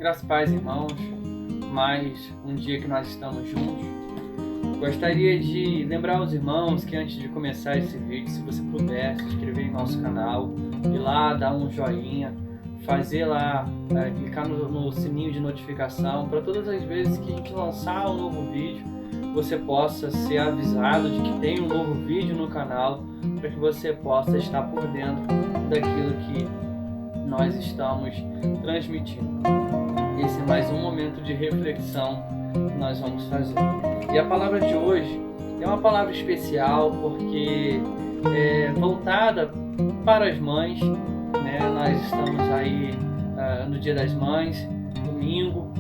Graças e paz, irmãos. Mais um dia que nós estamos juntos. Gostaria de lembrar aos irmãos que antes de começar esse vídeo, se você puder se inscrever em nosso canal, ir lá, dar um joinha, fazer lá, clicar no sininho de notificação, para todas as vezes que a gente lançar um novo vídeo, você possa ser avisado de que tem um novo vídeo no canal, para que você possa estar por dentro daquilo que nós estamos transmitindo. Esse é mais um momento de reflexão que nós vamos fazer. E a palavra de hoje é uma palavra especial porque é voltada para as mães, né? Nós estamos aí no Dia das Mães, domingo,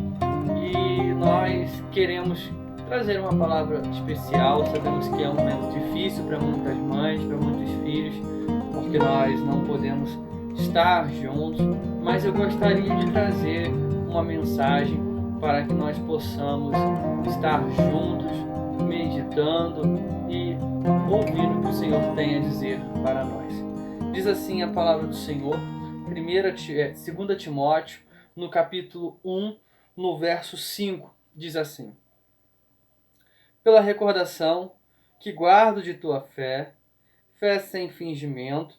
e nós queremos trazer uma palavra especial. Sabemos que é um momento difícil para muitas mães, para muitos filhos, porque nós não podemos estar juntos, mas eu gostaria de trazer uma mensagem para que nós possamos estar juntos, meditando e ouvindo o que o Senhor tem a dizer para nós. Diz assim a palavra do Senhor, 2 Timóteo, no capítulo 1, no verso 5, diz assim: pela recordação que guardo de tua fé sem fingimento,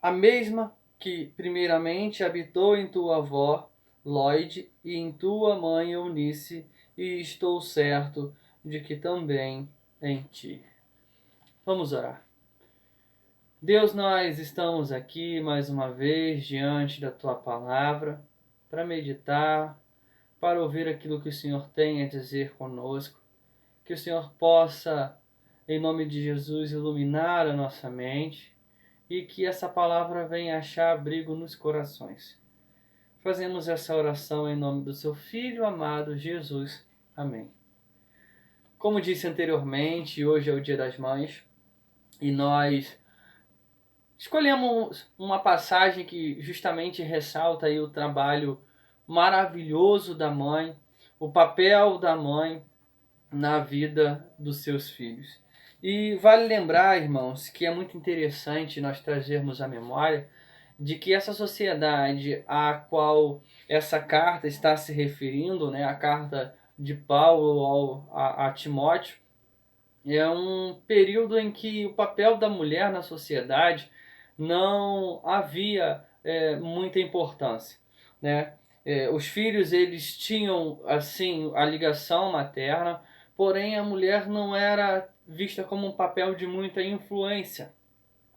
a mesma que primeiramente habitou em tua avó Lloyd e em tua mãe Eunice, e estou certo de que também em ti. Vamos orar. Deus, nós estamos aqui mais uma vez diante da tua palavra para meditar, para ouvir aquilo que o Senhor tem a dizer conosco. Que o Senhor possa, em nome de Jesus, iluminar a nossa mente e que essa palavra venha achar abrigo nos corações. Fazemos essa oração em nome do seu Filho amado Jesus. Amém. Como disse anteriormente, hoje é o Dia das Mães e nós escolhemos uma passagem que justamente ressalta aí o trabalho maravilhoso da mãe, o papel da mãe na vida dos seus filhos. E vale lembrar, irmãos, que é muito interessante nós trazermos à memória de que essa sociedade a qual essa carta está se referindo, né, a carta de Paulo a Timóteo, é um período em que o papel da mulher na sociedade não havia muita importância, né? Os filhos eles tinham assim a ligação materna, porém a mulher não era vista como um papel de muita influência,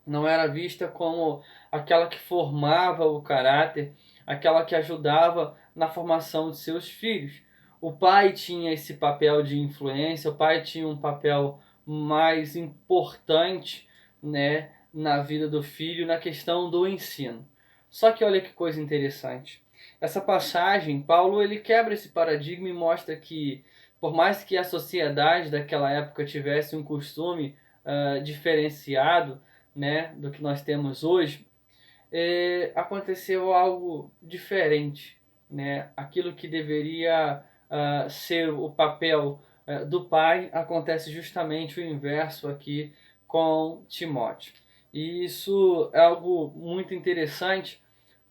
não era vista como aquela que formava o caráter, aquela que ajudava na formação de seus filhos. O pai tinha esse papel de influência, o pai tinha um papel mais importante, né, na vida do filho, na questão do ensino. Só que olha que coisa interessante. Essa passagem, Paulo ele quebra esse paradigma e mostra que, por mais que a sociedade daquela época tivesse um costume diferenciado, né, do que nós temos hoje, aconteceu algo diferente, né? Aquilo que deveria ser o papel do pai acontece justamente o inverso aqui com Timóteo. E isso é algo muito interessante,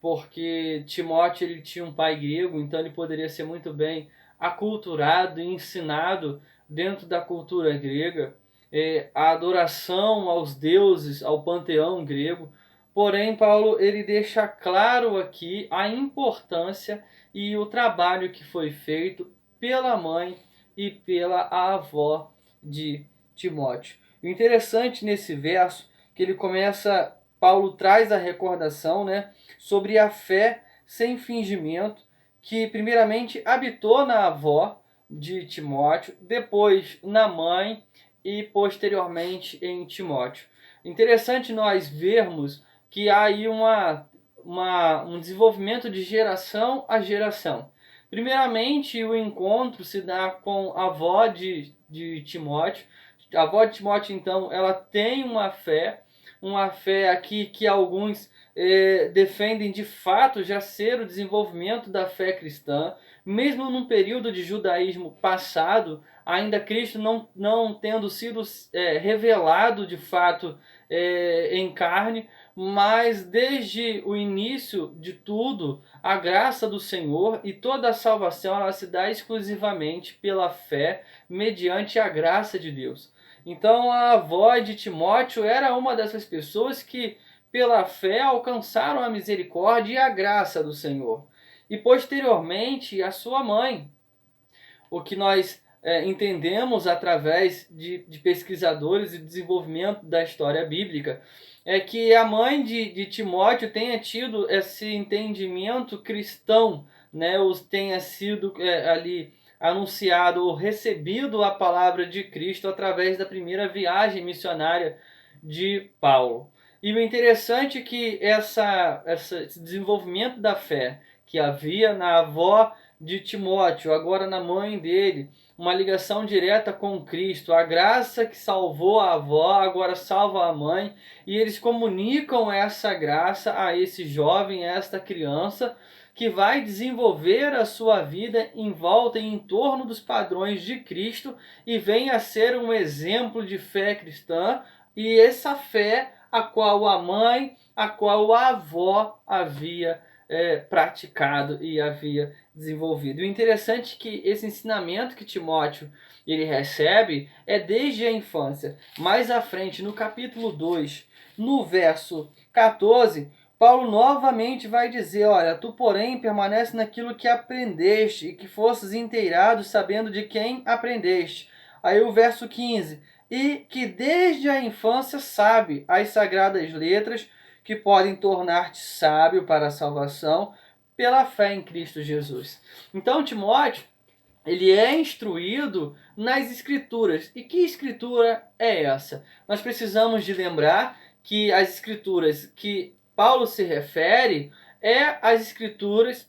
porque Timóteo ele tinha um pai grego, então ele poderia ser muito bem aculturado e ensinado dentro da cultura grega, a adoração aos deuses, ao panteão grego. Porém, Paulo ele deixa claro aqui a importância e o trabalho que foi feito pela mãe e pela avó de Timóteo. O interessante nesse verso que ele começa, Paulo traz a recordação, né, sobre a fé sem fingimento, que primeiramente habitou na avó de Timóteo, depois na mãe e posteriormente em Timóteo. Interessante nós vermos que há aí um desenvolvimento de geração a geração. Primeiramente, o encontro se dá com a avó de Timóteo. A avó de Timóteo, então, ela tem uma fé aqui que alguns defendem de fato já ser o desenvolvimento da fé cristã, mesmo num período de judaísmo passado, ainda Cristo não tendo sido revelado de fato em carne, mas desde o início de tudo, a graça do Senhor e toda a salvação ela se dá exclusivamente pela fé, mediante a graça de Deus. Então a avó de Timóteo era uma dessas pessoas que, pela fé, alcançaram a misericórdia e a graça do Senhor. E posteriormente a sua mãe, o que nós entendemos através de pesquisadores e desenvolvimento da história bíblica, é que a mãe de Timóteo tenha tido esse entendimento cristão, né, ou tenha sido ali anunciado ou recebido a palavra de Cristo através da primeira viagem missionária de Paulo. E o interessante é que esse desenvolvimento da fé que havia na avó de Timóteo, agora na mãe dele, uma ligação direta com Cristo, a graça que salvou a avó, agora salva a mãe, e eles comunicam essa graça a esse jovem, a esta criança, que vai desenvolver a sua vida em volta e em torno dos padrões de Cristo e vem a ser um exemplo de fé cristã, e essa fé a qual a mãe, a qual a avó havia praticado e havia desenvolvido. O interessante é que esse ensinamento que Timóteo ele recebe é desde a infância. Mais à frente, no capítulo 2, no verso 14, Paulo novamente vai dizer, olha, tu porém permanece naquilo que aprendeste e que fosses inteirado sabendo de quem aprendeste. Aí o verso 15, e que desde a infância sabe as sagradas letras que podem tornar-te sábio para a salvação pela fé em Cristo Jesus. Então Timóteo, ele é instruído nas escrituras. E que escritura é essa? Nós precisamos de lembrar que as escrituras que Paulo se refere as escrituras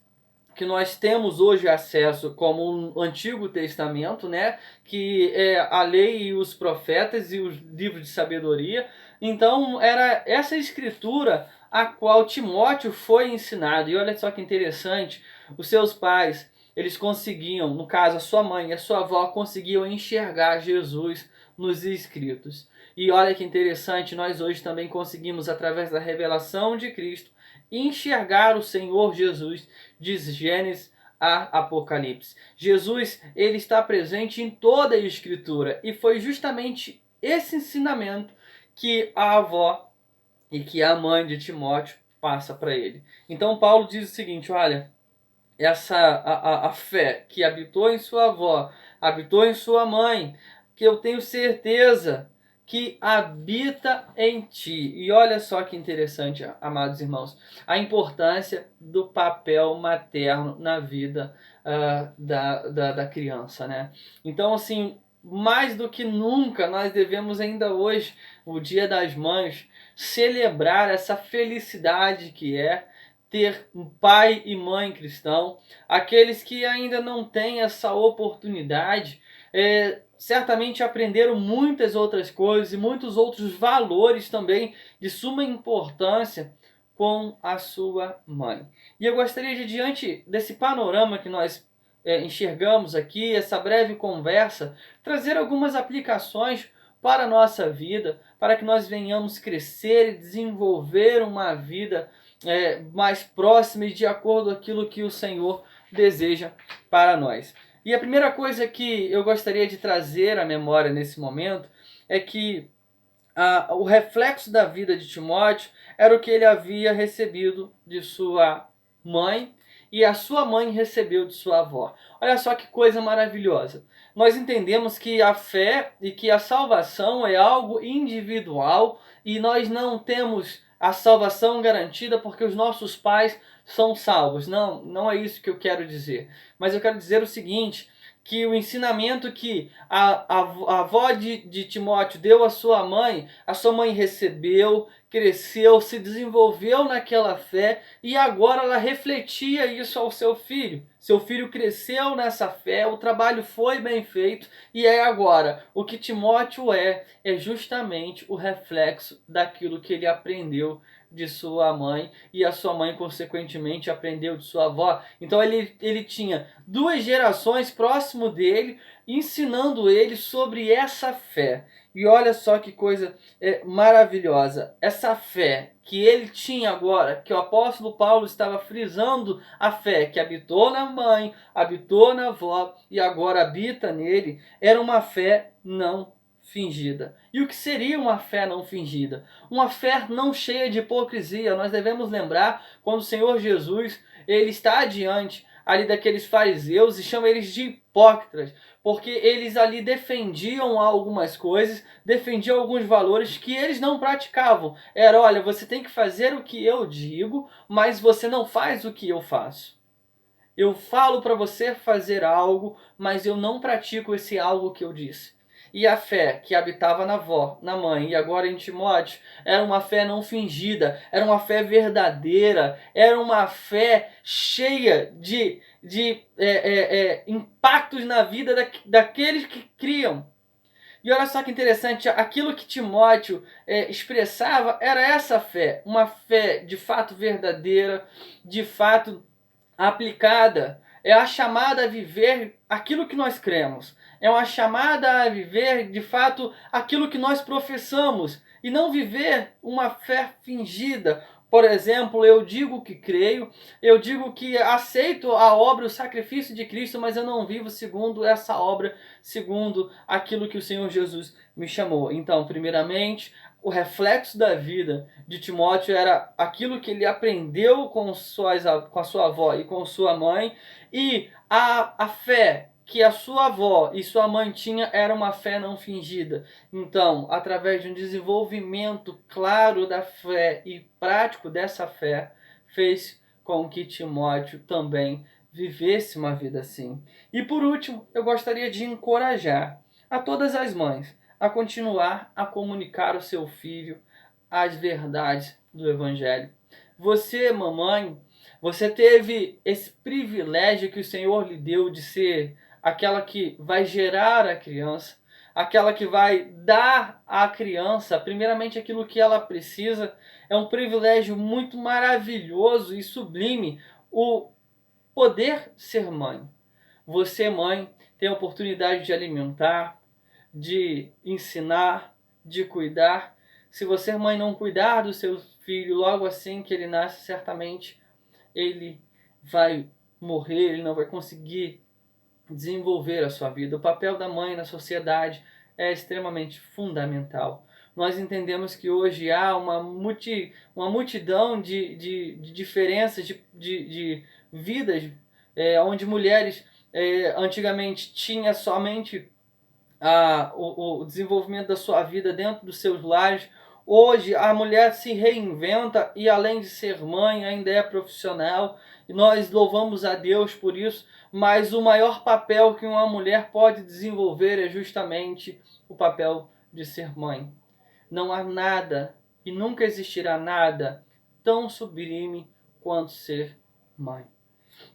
que nós temos hoje acesso como o Antigo Testamento, né? Que é a lei e os profetas e os livros de sabedoria. Então era essa escritura a qual Timóteo foi ensinado. E olha só que interessante, os seus pais, eles conseguiam, no caso a sua mãe e a sua avó, conseguiam enxergar Jesus nos escritos. E olha que interessante, nós hoje também conseguimos, através da revelação de Cristo, enxergar o Senhor Jesus de Gênesis a Apocalipse. Jesus, ele está presente em toda a Escritura, e foi justamente esse ensinamento que a avó e que a mãe de Timóteo passa para ele. Então Paulo diz o seguinte, olha, a fé que habitou em sua avó, habitou em sua mãe, que eu tenho certeza que habita em ti. E olha só que interessante, amados irmãos, a do papel materno na vida da criança, né? Então, assim, mais do que nunca, nós devemos ainda hoje, o Dia das Mães, celebrar essa felicidade que é ter um pai e mãe cristão. Aqueles que ainda não têm essa oportunidade, certamente aprenderam muitas outras coisas e muitos outros valores também de suma importância com a sua mãe. E eu gostaria de, diante desse panorama que nós enxergamos aqui, essa breve conversa, trazer algumas aplicações para a nossa vida, para que nós venhamos crescer e desenvolver uma vida mais próxima e de acordo com aquilo que o Senhor deseja para nós. E a primeira coisa que eu gostaria de trazer à memória nesse momento é que o reflexo da vida de Timóteo era o que ele havia recebido de sua mãe e a sua mãe recebeu de sua avó. Olha só que coisa maravilhosa. Nós entendemos que a fé e que a salvação é algo individual e nós não temos a salvação garantida porque os nossos pais são salvos. Não, não é isso que eu quero dizer. Mas eu quero dizer o seguinte, que o ensinamento que a avó de Timóteo deu à sua mãe, a sua mãe recebeu, cresceu, se desenvolveu naquela fé e agora ela refletia isso ao seu filho. Seu filho cresceu nessa fé, o trabalho foi bem feito e agora o que Timóteo é justamente o reflexo daquilo que ele aprendeu de sua mãe e a sua mãe, consequentemente, aprendeu de sua avó. Então ele tinha duas gerações próximo dele, ensinando ele sobre essa fé. E olha só que coisa maravilhosa. Essa fé que ele tinha agora, que o apóstolo Paulo estava frisando, a fé que habitou na mãe, habitou na avó e agora habita nele, era uma fé não fingida. E o que seria uma fé não fingida? Uma fé não cheia de hipocrisia. Nós devemos lembrar quando o Senhor Jesus ele está diante ali daqueles fariseus e chama eles de hipócritas, porque eles ali defendiam algumas coisas, defendiam alguns valores que eles não praticavam. Era, olha, você tem que fazer o que eu digo, mas você não faz o que eu faço. Eu falo para você fazer algo, mas eu não pratico esse algo que eu disse. E a fé que habitava na avó, na mãe e agora em Timóteo, era uma fé não fingida, era uma fé verdadeira, era uma fé cheia de impactos na vida daqueles que criam. E olha só que interessante, aquilo que Timóteo expressava era essa fé, uma fé de fato verdadeira, de fato aplicada, é a chamada a viver aquilo que nós cremos. É uma chamada a viver, de fato, aquilo que nós professamos. E não viver uma fé fingida. Por exemplo, eu digo que creio, eu digo que aceito a obra, o sacrifício de Cristo, mas eu não vivo segundo essa obra, segundo aquilo que o Senhor Jesus me chamou. Então, primeiramente, o reflexo da vida de Timóteo era aquilo que ele aprendeu com a sua avó e com sua mãe, e a fé que a sua avó e sua mãe tinha era uma fé não fingida. Então, através de um desenvolvimento claro da fé e prático dessa fé, fez com que Timóteo também vivesse uma vida assim. E por último, eu gostaria de encorajar a todas as mães a continuar a comunicar ao seu filho as verdades do Evangelho. Você, mamãe, você teve esse privilégio que o Senhor lhe deu de ser aquela que vai gerar a criança, aquela que vai dar à criança, primeiramente, aquilo que ela precisa. É um privilégio muito maravilhoso e sublime o poder ser mãe. Você, mãe, tem a oportunidade de alimentar, de ensinar, de cuidar. Se você, mãe, não cuidar do seu filho logo assim que ele nasce, certamente ele vai morrer, ele não vai conseguir desenvolver a sua vida. O papel da mãe na sociedade é extremamente fundamental. Nós entendemos que hoje há uma multidão de diferenças de vidas, onde mulheres antigamente tinham somente o desenvolvimento da sua vida dentro dos seus lares. Hoje a mulher se reinventa e, além de ser mãe, ainda é profissional, e nós louvamos a Deus por isso, mas o maior papel que uma mulher pode desenvolver é justamente o papel de ser mãe. Não há nada e nunca existirá nada tão sublime quanto ser mãe.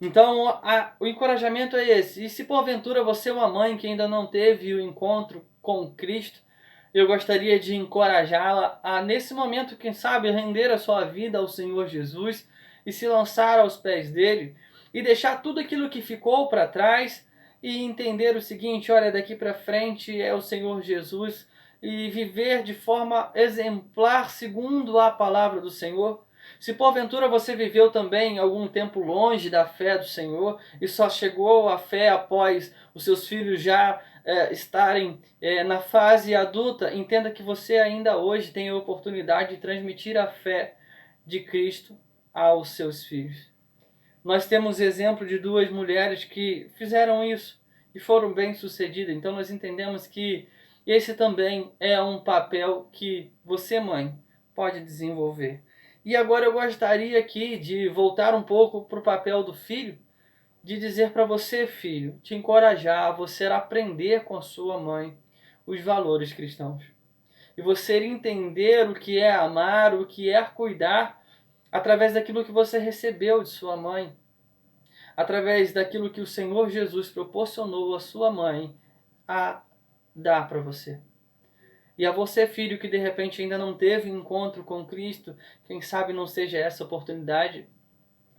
Então, o encorajamento é esse. E se porventura você é uma mãe que ainda não teve o encontro com Cristo, eu gostaria de encorajá-la a, nesse momento, quem sabe, render a sua vida ao Senhor Jesus e se lançar aos pés dele e deixar tudo aquilo que ficou para trás e entender o seguinte: olha, daqui para frente é o Senhor Jesus, e viver de forma exemplar segundo a palavra do Senhor. Se porventura você viveu também algum tempo longe da fé do Senhor e só chegou à fé após os seus filhos já estarem na fase adulta, entenda que você ainda hoje tem a oportunidade de transmitir a fé de Cristo aos seus filhos. Nós temos exemplo de duas mulheres que fizeram isso e foram bem-sucedidas. Então nós entendemos que esse também é um papel que você, mãe, pode desenvolver. E agora eu gostaria aqui de voltar um pouco para o papel do filho, de dizer para você, filho, te encorajar a você aprender com a sua mãe os valores cristãos. E você entender o que é amar, o que é cuidar, através daquilo que você recebeu de sua mãe, através daquilo que o Senhor Jesus proporcionou à sua mãe a dar para você. E a você, filho, que de repente ainda não teve encontro com Cristo, quem sabe não seja essa a oportunidade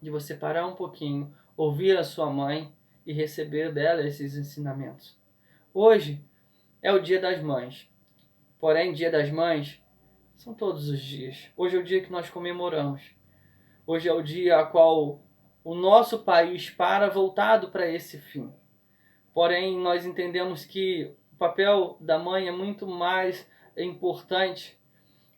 de você parar um pouquinho, ouvir a sua mãe e receber dela esses ensinamentos. Hoje é o Dia das Mães. Porém, Dia das Mães são todos os dias. Hoje é o dia que nós comemoramos. Hoje é o dia a qual o nosso país para voltado para esse fim. Porém, nós entendemos que o papel da mãe é muito mais importante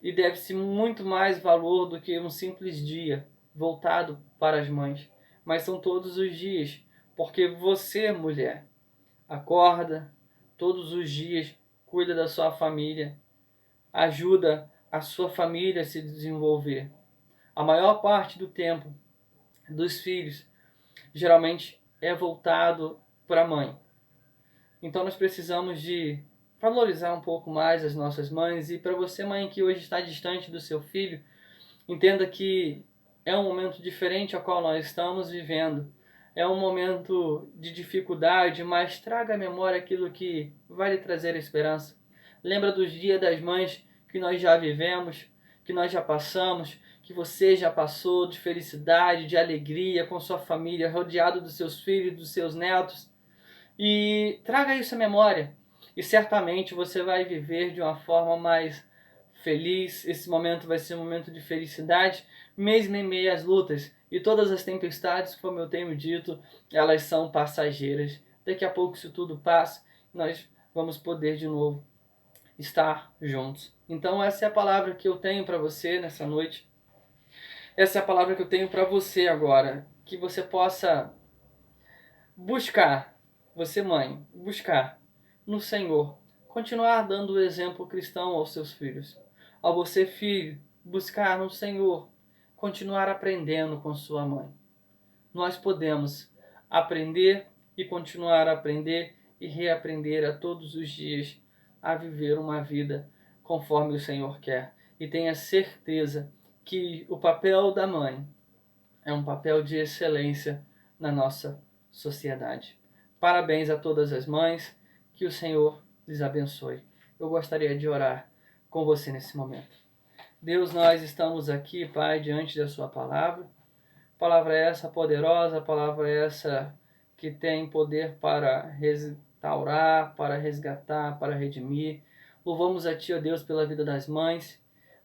e deve-se muito mais valor do que um simples dia voltado para as mães. Mas são todos os dias, porque você, mulher, acorda todos os dias, cuida da sua família, ajuda a sua família a se desenvolver. A maior parte do tempo dos filhos geralmente é voltado para a mãe. Então nós precisamos de valorizar um pouco mais as nossas mães. E para você, mãe, que hoje está distante do seu filho, entenda que é um momento diferente ao qual nós estamos vivendo. É um momento de dificuldade, mas traga à memória aquilo que vai lhe trazer esperança. Lembra dos dias das mães que nós já vivemos, que nós já passamos, que você já passou, de felicidade, de alegria com sua família, rodeado dos seus filhos, dos seus netos. E traga isso à memória. E certamente você vai viver de uma forma mais feliz. Esse momento vai ser um momento de felicidade, mesmo em meio às lutas. E todas as tempestades, como eu tenho dito, elas são passageiras. Daqui a pouco isso tudo passa, nós vamos poder de novo estar juntos. Então essa é a palavra que eu tenho para você nessa noite. Essa é a palavra que eu tenho para você agora. Que você possa buscar, você mãe, buscar no Senhor, continuar dando o exemplo cristão aos seus filhos. Ao você, filho, buscar no Senhor, continuar aprendendo com sua mãe. Nós podemos aprender e continuar a aprender e reaprender a todos os dias a viver uma vida conforme o Senhor quer. E tenha certeza que o papel da mãe é um papel de excelência na nossa sociedade. Parabéns a todas as mães, que o Senhor lhes abençoe. Eu gostaria de orar com você nesse momento. Deus, nós estamos aqui, Pai, diante da sua palavra. Palavra essa poderosa, palavra essa que tem poder para restaurar, para resgatar, para redimir. Louvamos a Ti, ó Deus, pela vida das mães.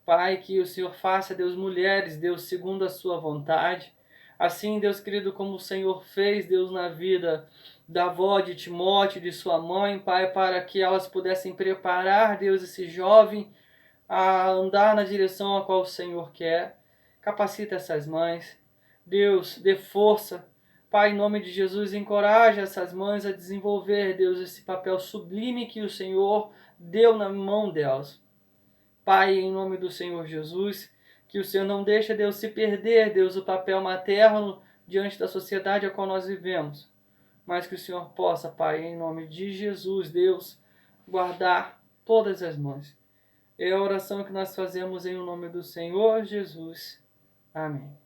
Pai, que o Senhor faça, Deus, mulheres, Deus, segundo a sua vontade. Assim, Deus querido, como o Senhor fez, Deus, na vida da avó de Timóteo, de sua mãe, Pai, para que elas pudessem preparar, Deus, esse jovem a andar na direção a qual o Senhor quer. Capacita essas mães. Deus, dê força. Pai, em nome de Jesus, encoraja essas mães a desenvolver, Deus, esse papel sublime que o Senhor deu na mão delas. Pai, em nome do Senhor Jesus, que o Senhor não deixe, Deus, se perder, Deus, o papel materno diante da sociedade a qual nós vivemos. Mas que o Senhor possa, Pai, em nome de Jesus, Deus, guardar todas as mães. É a oração que nós fazemos em nome do Senhor Jesus. Amém.